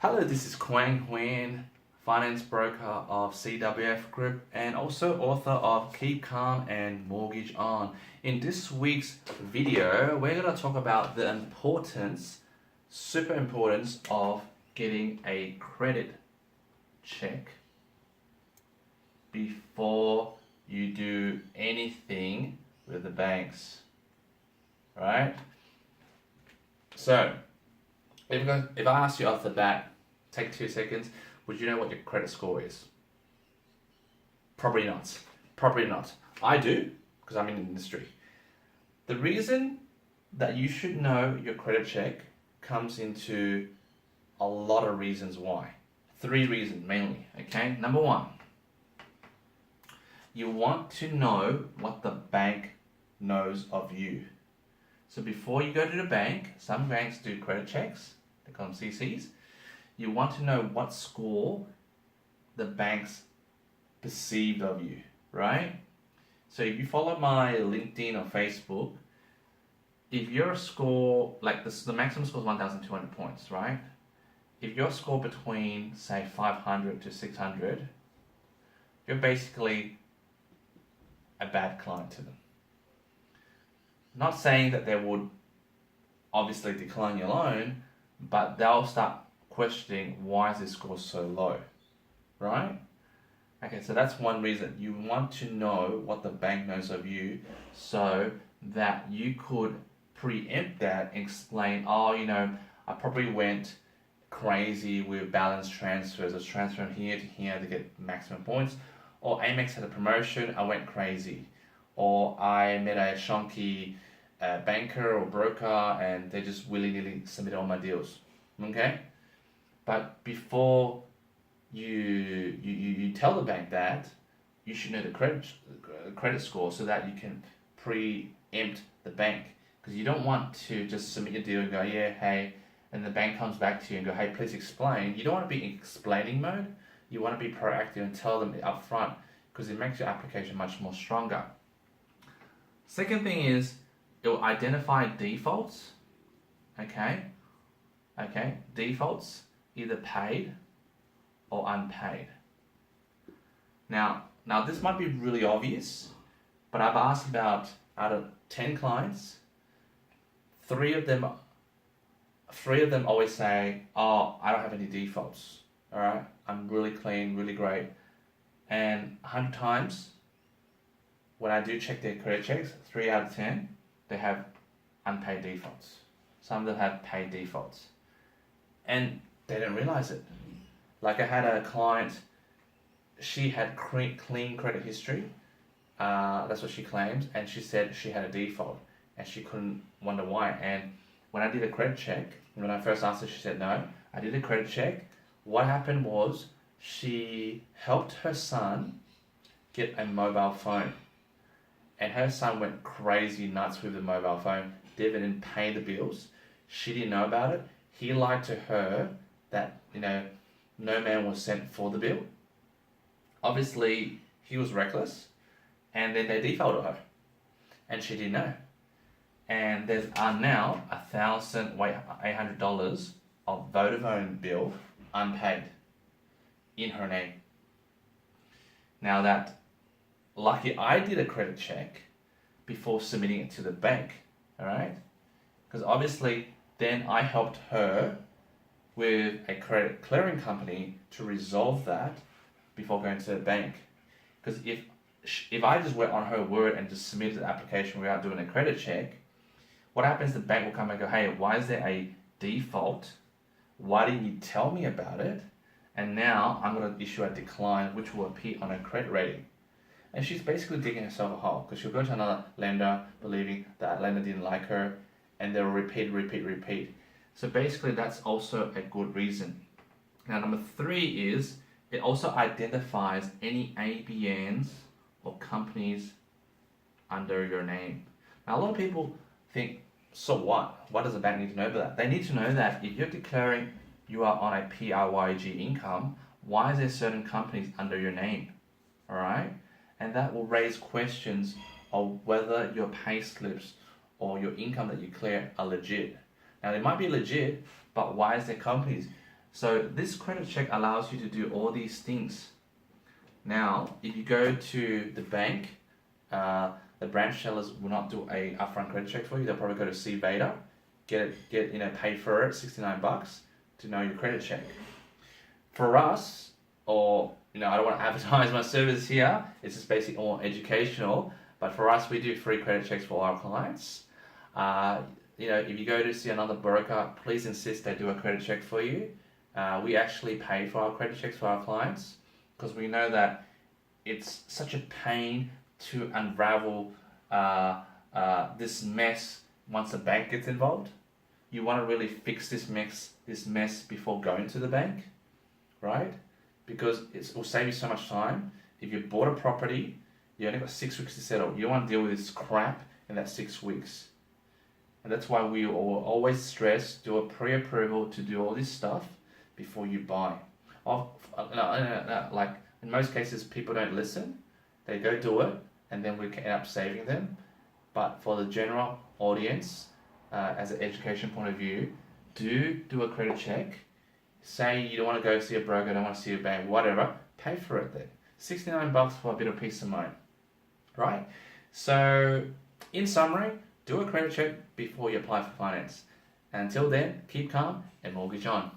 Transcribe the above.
Hello, this is Quang Huynh, finance broker of CWF Group and also author of Keep Calm and Mortgage On. In this week's video, we're going to talk about the super importance of getting a credit check before you do anything with the banks, right? So, if I ask you off the bat, take 2 seconds, would you know what your credit score is? Probably not. Probably not. I do, because I'm in the industry. The reason that you should know your credit check comes into a lot of reasons why. 3 reasons mainly, okay? Number 1, you want to know what the bank knows of you. So before you go to the bank, some banks do credit checks, they call them CCs. You want to know what score the banks perceived of you, right? So if you follow my LinkedIn or Facebook, if your score, like the maximum score is 1,200 points, right? If your score between, say, 500 to 600, you're basically a bad client to them. Not saying that they would obviously decline your loan, but they'll start questioning why is this score so low, right? Okay, so that's one reason. You want to know what the bank knows of you so that you could preempt that and explain, I probably went crazy with balance transfers. I was transferring here to here to get maximum points. Or Amex had a promotion, I went crazy. Or I met a shonky banker or broker and they just willy-nilly submit all my deals, okay? But before you tell the bank that, you should know the credit score so that you can preempt the bank. Because you don't want to just submit your deal and go, yeah, hey, and the bank comes back to you and go, hey, please explain. You don't want to be in explaining mode. You want to be proactive and tell them up front because it makes your application much more stronger. Second thing is, it will identify defaults, okay? Defaults, either paid or unpaid. Now this might be really obvious, but I've asked about, out of 10 clients, 3 of them always say, oh, I don't have any defaults, all right? I'm really clean, really great. And 100 times, when I do check their credit checks, 3 out of 10, they have unpaid defaults. Some of them have paid defaults. And they don't realize it. Like I had a client, she had clean credit history. That's what she claims. And she said she had a default. And she couldn't wonder why. And when I did a credit check, when I first asked her, she said no. I did a credit check. What happened was she helped her son get a mobile phone. And her son went crazy nuts with the mobile phone. Didn't even pay the bills. She didn't know about it. He lied to her that, no man was sent for the bill. Obviously, he was reckless. And then they defaulted her. And she didn't know. And there's now $1,800 of Vodafone bill unpaid in her name. Now that, lucky I did a credit check before submitting it to the bank, all right? Because obviously then I helped her with a credit clearing company to resolve that before going to the bank. Because if I just went on her word and just submitted the application without doing a credit check, what happens, the bank will come and go, hey, why is there a default? Why didn't you tell me about it? And now I'm going to issue a decline which will appear on her credit rating. And she's basically digging herself a hole because she'll go to another lender believing that lender didn't like her and they'll repeat. So basically that's also a good reason. Now number 3 is it also identifies any ABNs or companies under your name. Now a lot of people think, so what? What does a bank need to know about that? They need to know that if you're declaring you are on a PRYG income, why is there certain companies under your name? All right? And that will raise questions of whether your pay slips or your income that you clear are legit. Now they might be legit, but why is there companies? So this credit check allows you to do all these things. Now, if you go to the bank, the branch tellers will not do a upfront credit check for you. They'll probably go to C Beta, get pay for it, $69 to know your credit check. For us, or I don't want to advertise my service here. It's just basically all educational. But for us, we do free credit checks for our clients. If you go to see another broker, please insist they do a credit check for you. We actually pay for our credit checks for our clients because we know that it's such a pain to unravel this mess once the bank gets involved. You want to really fix this mess before going to the bank, right? Because it will save you so much time. If you bought a property, you only got 6 weeks to settle. You don't want to deal with this crap in that 6 weeks. And that's why we always stress, do a pre-approval to do all this stuff before you buy. Like in most cases, people don't listen. They go do it, and then we end up saving them. But for the general audience, as an education point of view, do a credit check. Say you don't want to go see a broker, don't want to see a bank, whatever, pay for it then. $69 for a bit of peace of mind, right? So, in summary, do a credit check before you apply for finance. Until then, keep calm and mortgage on.